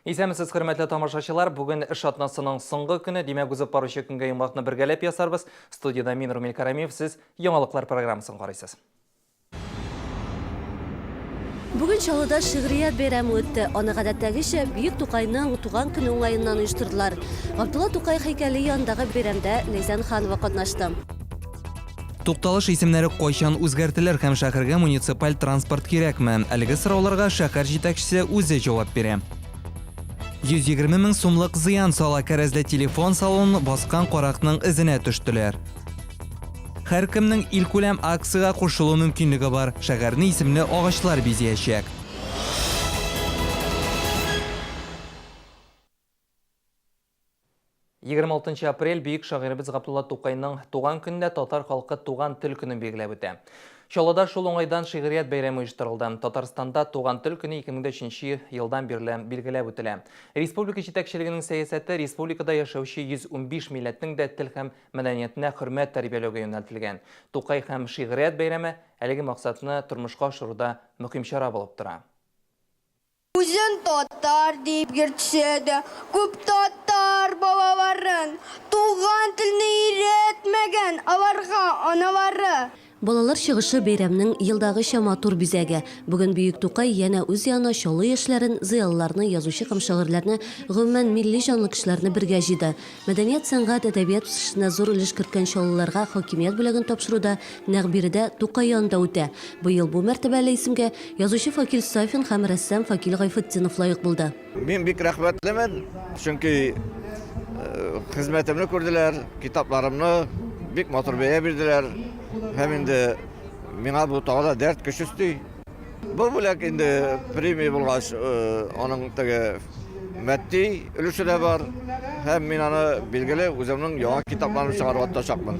Исәмісіз хөрмәтле тамашачылар, бүгін іш атнасының соңғы күні, демек үзіп барушы күнге йомлақны бергәләп ясарбыз. Студияда мин Румил Карамиев, сіз яңалыклар программасын карыйсыз. Бүгін Чаллыда шигърият бәйрәме үтте. Аны гадәттәгечә Бөек Тукайның туган көне уңаеннан оештырдылар. Габдулла Тукай һәйкәле янындагы бәйрәмдә Ләйсән Ханова катнашты. Тукталыш исемнәре кайчан үзгәртелер һәм шәһәргә муниципаль транспорт кирәкме? Әлеге сорауларга шәһәр җитәкчесе үзе җавап бирә. 120 мең сумлык зыян сала кәрәзле телефон салонын баскан каракның эзенә төштеләр. Һәркемнең илкүләм акцияга кушылу мөмкинлеге бар. Шәһәрне исемле агачлар бизәячәк. Апрель бүйік шағирыбыз Габдулла Тукайның туган көнендә татар халкы туган тел көнен билгеләп үтә. Чаллыда шул уңайдан шигърият бәйрәме оештырылды. Татарстанда туган тел көне 2003 елдан бирле билгеләп үтелә. Республика җитәкчелегенең сәясәте республикада яшәүче 115 милләтнең дә тел һәм мәдәниятенә хөрмәт тәрбияләүгә юнәлтелгән. Тукай һәм шигърият бәйрәме әлеге максатны тормышка ашыруда мөһим чара булып тора. Үзен татар дип йөртсәдә, күп татар балаларын туган телне өйрәтмәгән аларга аналары. Балалар чыгышы бәйрәмнең елдагыча матур бизәге. Бүген Бөек Тукай янә үз янына чаллы яшьләрен, зыялыларны, язучы һәм шагыйрьләрне, гомумән милли җанлы кешеләрне бергә җыйды. Мәдәният, сәнгать, әдәбият үсешенә зур өлеш керткән чаллыларга хакимият бүләген тапшыруда нәкъ биредә Тукай янында үтә. Быел бу мәртәбәле исемгә язучы Факил Сафин һәм рәссам Факил Гайфетдинов лаек булды. Мин бик рәхмәтлемен, чөнки хезмәтемне күрделәр, китапларымны бик матур бәя бирделәр. Һәм инде миңа бу тагыда дәрт көч өсти. Бу бүләк инде премия булгач, аның теге матди өлеше дә бар. Һәм мин аны билгеле үземнең яңа китапларымны чыгарып атачакмын.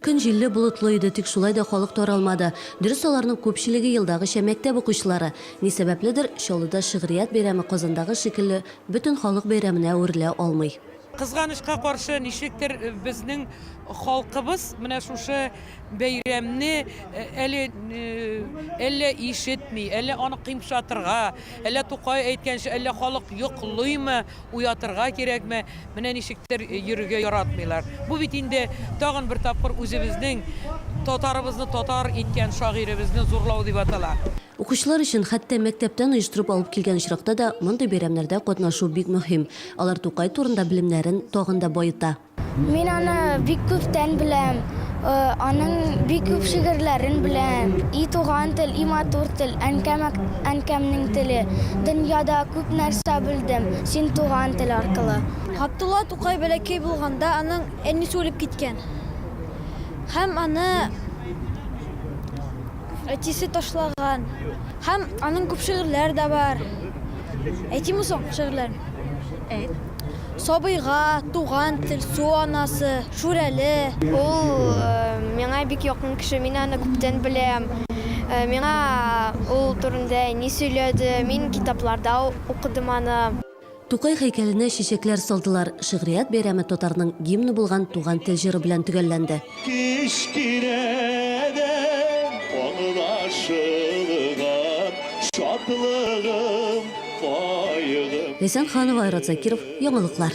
Көн җилле болытлы иде, тик шулай да халык таралмады. Дөрес, аларның күпчелеге елдагыча мәктәп укучылары. Ни сәбәпледер, Чаллыда шигърият бәйрәме Казандагы шикелле бөтен халык бәйрәменә үрелә алмый. Кызганычка каршы ничектер безнең халкыбыз менә шушы бәйрәмне әллә ишетми, әллә аны кыймшатырга, әллә Тукай әйткәнчә, әллә халык йоклыймы, уятырга кирәкме, менә ничектер йөрергә яратмыйлар. Бу бит инде тагын бер тапкыр үзебезнең татарыбызны татар иткән шагыйребезне зурлау дип атала. Укучылар өчен хәтта мәктәптән оештырып алып килгән очракта да мондый бәйрәмнәрдә катнашу бик мөһим. Алар Тукай турында белемнәрен тагын да баета. Мин аны бик күптән беләм. Аның бик күп шигырьләрен беләм. И туган тел, и матур тел, әнкәмнең теле. Дөньяда күп нәрсә белдем, син туган тел аркылы. Габдулла Тукай бәләкәй булганда аның әнисе үлеп киткән. Һәм аны әтисе ташлаган. Һәм аның күп шигырьләре дә бар. Әйтимме соң шигырьләрен? Сабыйга, туган тел, су анасы, шүрәле. Ул миңа бик якын кеше, мин аны күптән беләм. Миңа ул турында ни сөйләде, мин китапларда укыдым аны. Тукай һәйкәленә чәчәкләр салдылар. Шигърият бәйрәме татарның гимны булган туган тел җыры белән төгәлләнде. Ләйсән Ханова, Айрат Закиров, яңалыклар.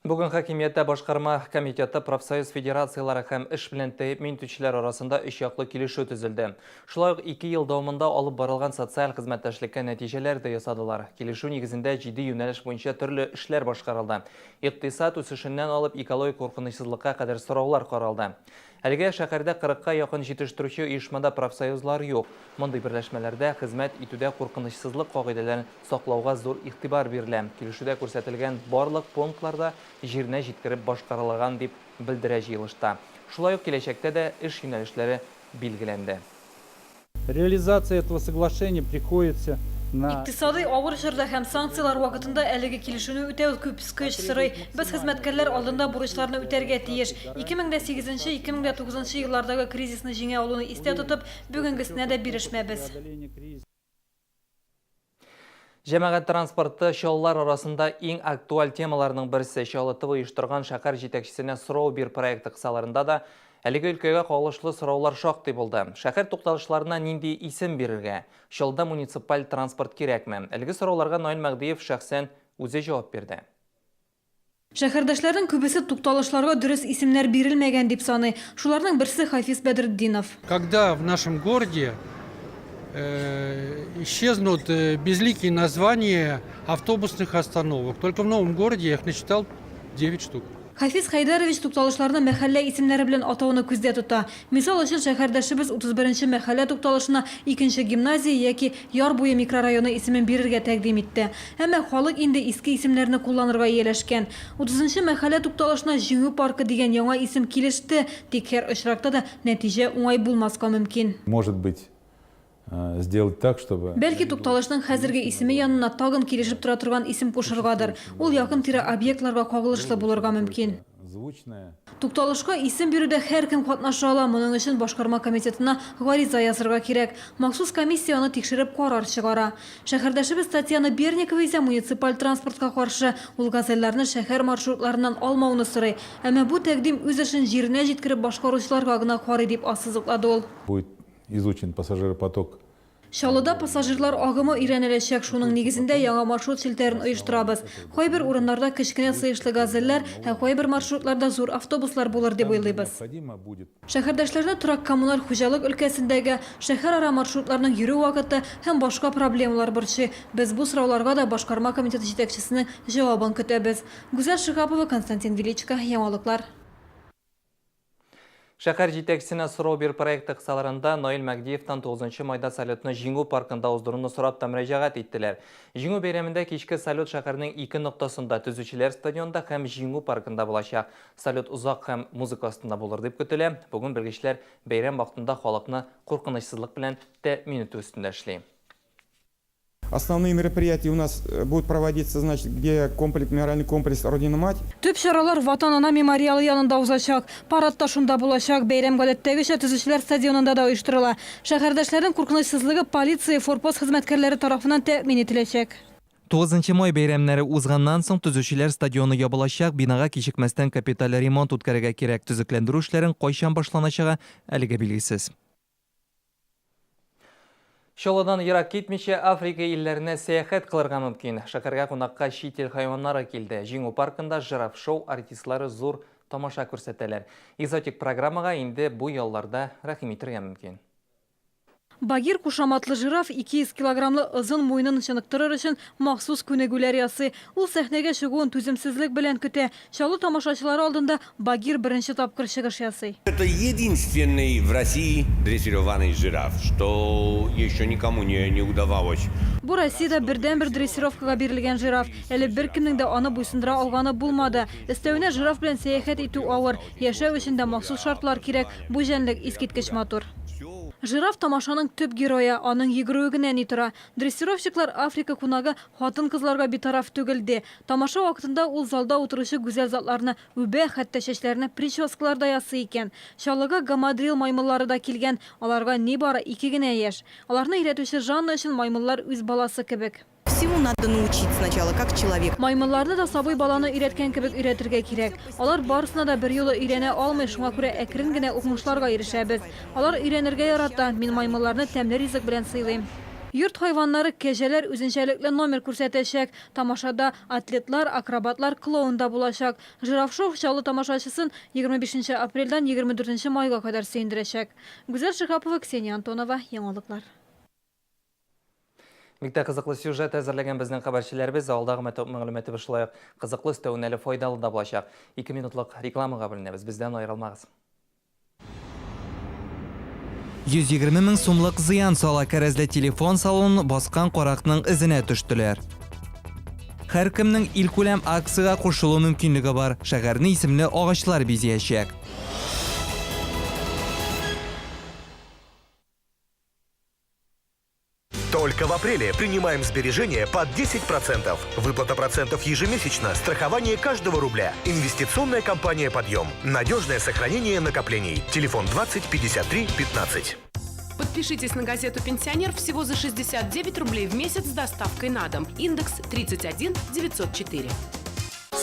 Бүген хакимияттә башкарма комитеты, профсоюз федерациялары һәм эш белән тәэмин итүчеләр арасында өч яклы килешү төзелде. Шулай ук 2 ел дәвамында алып барылган социаль хезмәттәшлеккә нәтиҗәләр дә ясадылар. Килешү нигезендә 7 юнәлеш буенча төрле эшләр башкарылды. Икътисад үсешеннән алып экологик куркынычсызлыкка кадәр сораулар каралды. Әлегә шәһәрдә 40-ка якын җитештерүче оешмада профсоюзлар юк. Мондый берләшмәләрдә хезмәт итүдә куркынычсызлык кагыйдәләрен саклауга зур игътибар бирелә. Килешүдә күрсәтелгән барлык пунктларда җиренә җиткереп башкарылган дип белдерә җыелышта. Шулай ук киләчәктә дә эш юнәлешләре билгеләнде. Реализация этого соглашения приходится на... Икътисади авыр чорда һәм санкциялар вакытында әлеге килешүне үтәү күп көч сорый. Без хезмәткәрләр алдында бурычларны үтәргә тиеш. 2008-2009 еллардагы кризисны җиңә алуны истә тотып, бүгенгесенә дә бирешмәбез. Җәмәгать транспорты чаллылар арасында иң актуаль темаларның берсе. Чаллы ТВ оештырган шәһәр җитәкчесенә сорау бир проекты кысаларында да Әлеге өлкәгә кагылышлы сораулар шактый булды. Шәһәр тукталышларына нинди исем бирергә? Шылда муниципаль транспорт кирәкме? Әлеге сорауларга Наил Мәгдиев шәхсән үзе җавап бирде. Шәһәрдәшләрнең күбесе тукталышларга дөрес исемнәр бирелмәгән дип саный. Шуларның берсе Хафиз Бәдретдинов. Когда в нашем городе исчезнут безликие названия автобусных остановок. Только в новом городе я их насчитал 9 штук. Хафиз Хайдарович тукталышларны мәхәллә исемнәре белән атауны күздә тота. Мисал өчен шәһәрдәшебез 31-нче мәхәллә тукталышына 2-нче гимназия яки Яр буе микрорайоны исемен бирергә тәкъдим итте. Әмма халык инде иске исемнәрне кулланырга ияләшкән. 30-нчы мәхәллә тукталышына Җиңү паркы дигән яңа исем килеште, тик һәр очракта да нәтиҗә уңай булмаска мөмкин. Может быть, сделать так, чтобы... Бәлки тукталышның хәзерге исеме янына тагын килешеп тора торган исем кушыргадыр. Ул якын тирә объектларга кагылышлы булырга мөмкин. Звучное. Тукталышка исем бирүдә һәркем катнаша ала. Моның өчен башкарма комитетына гариза язырга кирәк. Махсус комиссия аны тикшереп карар чыгара. Шәһәрдәшебез Татьяна Берникова исә муниципаль транспортка каршы ул газельләрне шәһәр маршрутларыннан алмауны сорый. Әмма бу тәкъдим үз эшен җиренә җиткереп башкаручыларга гына карый дип ассызыклады ул. Будет изучен пассажиропоток. Чаллыда пассажирлар агымы өйрәнеләчәк. Шуның нигезендә яңа маршрут шелтәрен оештырабыз. Кайбер урыннарда кечкенә сыешлы газельләр, һәм кайбер маршрутларда зур автобуслар булыр дип уйлыйбыз. Шәһәрдәшләрне торак коммуналь хуҗалык өлкәсендәге шәһәрара маршрутларның йөрү вакыты һәм башка проблемалар борчый. Без бу сорауларга да башкарма комитеты җитәкчесенең җавабын көтәбез. Гүзәл Шихапова, Константин Величко, Яңалыклар. Шәһәр җитәкчесенә сорау бир проекты кысаларында Наил Мәгдиевтан 9 майда салютны Җиңү паркында уздыруны сорап та мөрәҗәгать иттеләр. Җиңү бәйрәмендә кичке салют шәһәрнең 2 ноктасында төзүчеләр стадионда һәм Җиңү паркында булачак. Салют узак һәм музыка астында булыр дип көтелә. Бүген белгечләр бәйрәм вакытында халыкны куркынычсызлык белән тәэмин итү өстендә эшли. Основные мероприятия у нас будут проводиться, значит, где мемориальный комплекс Родина-Мать. Төп чаралар Ватан-Ана мемориалы янында узачак. Парадта шунда булачак. Бәйрәм гадәттәгечә төзүчеләр стадионында да оештырыла. Шәһәрдәшләрнең куркынычсызлыгы полиция, форпост хезмәткәрләре тарафыннан тәэмин ителәчәк. 9 май бәйрәмнәре узганнан соң төзүчеләр стадионы ябылачак, бинага кичекмәстән капиталь ремонт үткәрергә кирәк. Төзекләндерү эшләрен кайчан башланачагы әлегә билгесез. Чаллыдан ерак китмичә Африка илләренә сәяхәт кылырга мөмкин. Шәһәргә кунакка чит ил хайваннары килде. Җиңү паркында жираф шоу артистлары зур тамаша күрсәтәләр. Экзотик программага инде бу ялларда рәхим итәргә мөмкин. Багир кушаматлы жираф 200 килограммлы озын муйнын чыныктырыр өчен махсус күнегүләр ясый. Ул сәхнәгә чыгуын түземсезлек белән көтә. Чаллы тамашачылары алдында Багир беренче тапкыр чыгыш ясый. Это единственный в России дрессированный жираф, что еще никому не удавалось. Бу Россиядә бердән-бер дрессировкага бирелгән жираф. Әле беркемнең дә аны буйсындыра алганы булмады. Өстәвенә жираф белән сәяхәт итү авыр. Яшәү өчен дә махсус шартлар кирәк. Бу җәнлек искиткеч матур. Жираф тамашаның төп героя, аның йөгерүе генә ни тора. Дрессировщиклар Африка кунагы хатын-кызларга битараф түгелде. Тамаша вакытында ул залда утыручы гүзәл затларны үбә, хәтта чәчләрне прическаларда ясый икән. Чаллыга гамадрил маймыллары да килгән. Аларга нибары 2 генә яшь. Аларны өйрәтүче Жанна өчен маймыллар үз баласы кебек. Всему надо научить сначала, как человек. Маймылларны да сабый баланы өйрәткән кебек өйрәтергә кирәк. Алар барысына да бер юлы өйрәнә алмый, шуңа күрә әкрен генә укмышларга ирешәбез. Алар өйрәнергә ярата. Мин маймылларны тәмле ризык белән сыйлыйм. Йорт хайваннары кәҗәләр үзенчәлекле номер күрсәтәчәк. Тамашада атлетлар, акробатлар, клоун да булачак. Жираф шоу Чаллы тамашачысын 25 апрельдән 24 майга кадәр сөендерәчәк. Гүзәл Шихапова, Ксения Антонова, Яңалыклар. Бик тә кызыклы сюжет әзерләгән безнең хәбәрчеләребез алдагы мәгълүматы шулай ук кызыклы өстәвенә файдалы да булачак. 2 минутлык рекламага бүленәбез. Бездән аерылмагыз. 120 мең сумлык зыян сала кәрәзле телефон салонын баскан каракның изенә төштеләр. Һәркемнең илкүләм акцияга кушылу мөмкинлеге бар. Шәһәрне исемле агачлар бизәячәк. Только в апреле принимаем сбережения под 10%. Выплата процентов ежемесячно, страхование каждого рубля. Инвестиционная компания «Подъем». Надежное сохранение накоплений. Телефон 20 53 15. Подпишитесь на газету «Пенсионер» всего за 69 рублей в месяц с доставкой на дом. Индекс 31 904.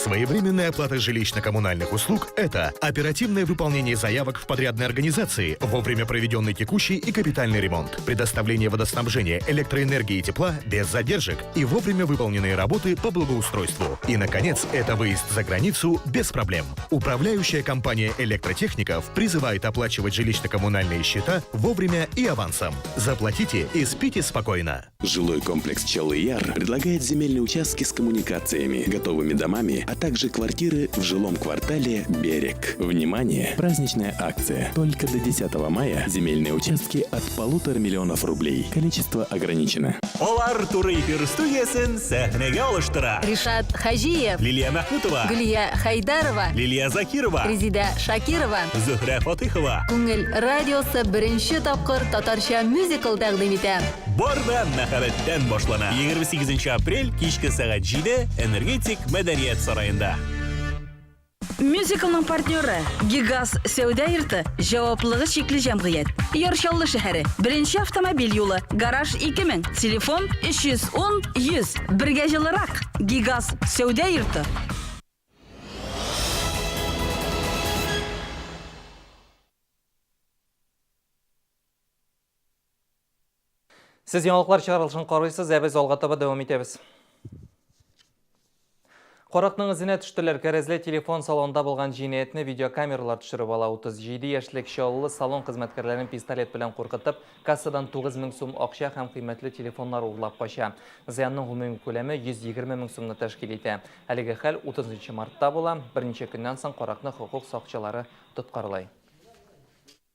Своевременная оплата жилищно-коммунальных услуг – это оперативное выполнение заявок в подрядной организации, вовремя проведенный текущий и капитальный ремонт, предоставление водоснабжения, электроэнергии и тепла без задержек и вовремя выполненные работы по благоустройству. И, наконец, это выезд за границу без проблем. Управляющая компания электротехников призывает оплачивать жилищно-коммунальные счета вовремя и авансом. Заплатите и спите спокойно. Жилой комплекс Чалый-Яр предлагает земельные участки с коммуникациями, готовыми домами, а также квартиры в жилом квартале «Берег». Внимание! Праздничная акция. Только до 10 мая земельные участки от 1,5 миллиона рублей. Количество ограничено. Олар туры эфир студиясын сәхнеге алыштыра. Ришат Хажиев, Лилия Махмутова, Гулия Хайдарова, Лилия Закирова, Резида Шакирова, Зөһрә Фатыйхова. Күңел радиосы беренче тапкыр татарча мюзикл тәкъдим итә. Бар да мәхәббәттән башлана. 28 апрель кичке сәгать 7 Энергетик Мәдәният сараенда. Мюзиклның партнеры Гигаз сәүдә йорты, җаваплылыгы шикле җәмгыять. Яршаллы шәһәре, беренче автомобиль юлы, гараж 2000, телефон 310 100. Бергә җылырак. Гигаз сәүдә йорты. Сіз яңалықлар шығарылышын қарайсыз, әбіз олғатаба дәуам етеміз. Қорақтың ізіне түштілер кәрезлі телефон салонда болған жинетіні видеокамералар түшіріп ала. 37 яшілік шаулы салон қызметкерлерін пистолет білен қорқытып, кассадан 9000 сум ақша һәм қимәтлі телефонлар ұрлап қаша. Зиянның ғұмым көлемі 120 000 сумны тәшкил ете. Әлігі хәл 30 мартта бола, бірінші күннен соң қорақтың құқық сақшылары тұтқарылай.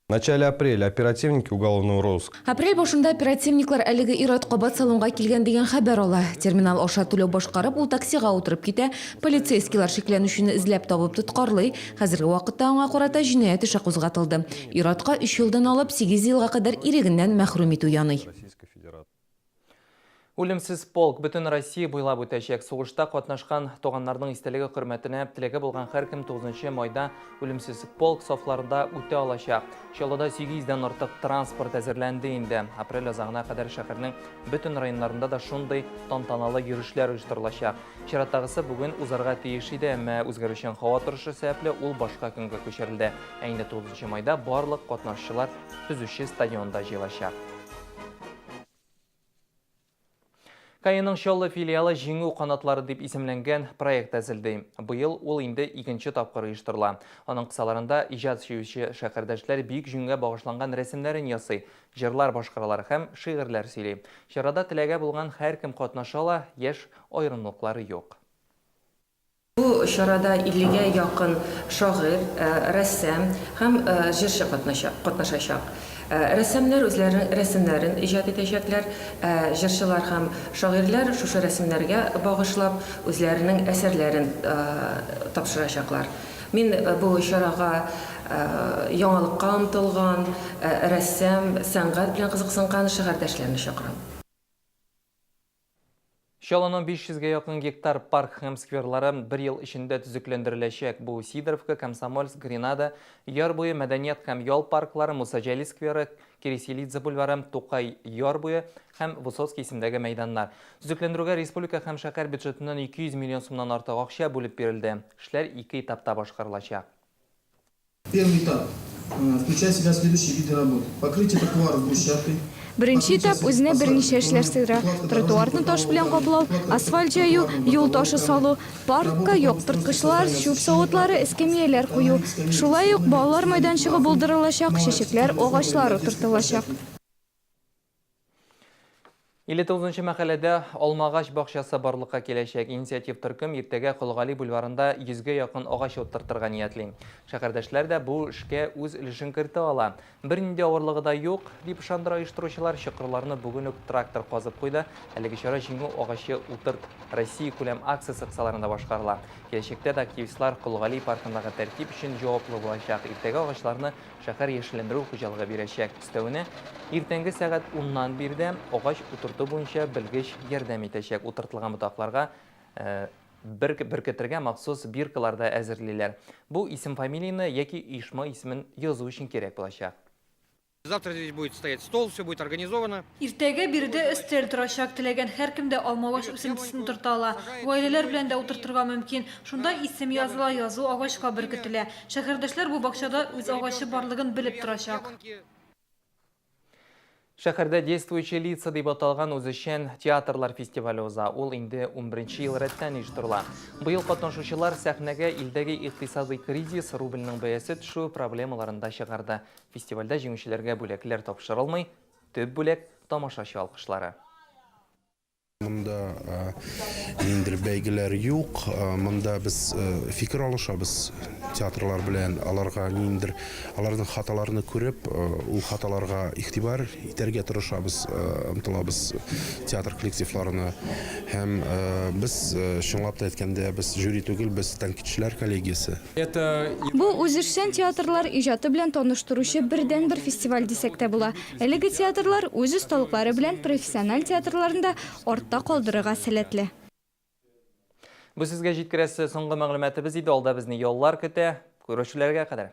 В начале апреля оперативники уголовного розыска. Апрель башында оперативниклар әлеге ират кабат салонга килгән дигән хәбәр ала. Терминал аша түләү башкарып, ул таксига утырып китә. Полицейскийлар шикләнүчене эзләп табып тоткарлый. Хәзерге вакытта аңа карата җинаять эше кузгатылды. Иратка 3 елдан алып 8 елга кадәр ирегеннән мәхрүм итү яный. Үлемсіз полк бүтін Россия буйлап үтәчәк. Сугышта катнашкан туганнарның истәлеге хөрмәтенә теләге булган һәркем 9 майда үлемсез полк сафларында үтә алачак. Чаллыда 800-дән артык транспорт әзерләнде инде. Апрель азагына кадәр шәһәрнең бүтін районнарында да шундый тантаналы йөрүшләр оештырылачак. Чираттагысы бүген узарга тиеш иде, әмма үзгәрүчән һава торышы сәбәпле ул башка көнгә күчерелде. Инде 9 майда барлык катнашчылар төзүче стадионда җыелачак. Кайының Шоллы филиалы жеңу қанатлары деп исемленген проект әзілді. Бұйыл ол инде 2-нче тапқыр оештырыла. Оның қысаларында ижад шеуші шәһәрдәшләр бик жүнгә багышланган рәсемнәрен ясый, җырлар башкаралар һәм шигырьләр сөйли. Чарада теләге булган һәркем катнаша, яшь аерымлыклары юк. Бу чарада 50-гә якын шагыйрь, рәссам һәм җырчы катнашачак. Рәссамнар үзләренең рәсемнәрен иҗат итәчәкләр, җырчылар һәм шагыйрьләр шушы рәсемнәргә багышлап үзләренең әсәрләрен тапшырачаклар. Мин бу чарага яңалыкка омтылган рәссам, сәнгать белән кызыксынган шәһәрдәшләрне чакырам. Шаланың 500-ге якын гектар парк һәм скверлары 1 ел эчендә төзекләндереләчәк. Бу Сидоровка, Комсомольск, Гренада, яр буе мәдәният һәм ял парклары, Мусаҗали скверы, Киреселидзе бульвары, Тукай яр буе һәм Высоцкий исемендәге мәйданнар. Төзекләндерүгә республика һәм шәһәр бюджетыннан 200 миллион сумнан артык акча бүлеп бирелде. Эшләр 2 этапта башкарылачак. Первый этап включает в себя следующие виды работ. Покрытие тротуаров брусчаткой. Беренче этап үзенә берничә эшләр сыйдыра. Тротуарны таш белән каплау, асфальт җаю, юл ташы салу, паркка яктырткычлар, чүп савытлары, эскәмияләр кую. Шулай ук балалар мәйданчыгы булдырылачак, чәчәкләр, агачлар утыртылачак. 59-нчы мәхәлләдә Алмагач бакчасы барлыкка киләчәк. Инициатив төркем иртәгә Кылгали бульварында 100-гә якын агач утыртырга ниятли. Шәһәрдәшләр дә бу эшкә үз өлешен кертә ала. Бернинди авырлыгы да юк, дип ышандыра оештыручылар. Чокырларны бүген үк трактор казып куйды. Әлеге чара җиңү агачы утырт Россия күләм акциясе кысаларында башкарыла. Киләчәктә дә активистлар Кылгали паркындагы тәртип өчен җаваплы булачак. Иртәгә агачларны шәһәр яшелләндерү хуҗалыгы бирәчәк. Өстәвенә иртәнге сәгать 10-нан биредә агач утырту буенча белгеч ярдәм итәчәк. Утыртылган ботакларга беркетергә махсус биркаларда әзерлиләр. Бу исем-фамилияны яки оешма исемен язу өчен кирәк булачак. Завтра здесь будет стоять стол, все будет организовано. Иртәгә биредә өстәл торачак, теләгән һәркем дә алмаваш үсентесен төртә ала. Гаиләләр белән дә утыртырга мөмкин. Шунда исем языла, язу агачка беркетелә. Шәһәрдәшләр бу бакчада үз агачы барлыгын белеп торачак. Шәһәрдә действующие лица дип аталган үзешчән театрлар фестивале уза. Ул инде 11нче ел рәттән оештырыла. Быел катнашучылар сәхнәгә илдәге икътисади кризис, рубельнең бәясе төшү проблемаларында чыгарды. Фестивальдә җиңүчеләргә бүләкләр тапшырылмый, төп бүләк тамашачы алкышлары. Монда ниндер бәйгеләр юк, монда без фикер алышабыз театрлар белән, аларга ниндер аларның хаталарны күреп, ул хаталарга игътибар итәргә тырышабыз, омтылабыз театр коллективларына. Һәм без чынлап та әйткәндә без жюри түгел, без тәнкыйтьчеләр коллегиясе. Бу үзешчән театрлар иҗаты белән таныштыручы бердән-бер фестиваль дисәк тә була. Әлеге театрлар үз осталыклары белән профессиональ театрларында артта калдырырга сәләтле. Бу сезгә җиткерәсе соңгы мәгълүматыбыз иде. Алда безне яллар көтә. Күрешүләргә кадәр.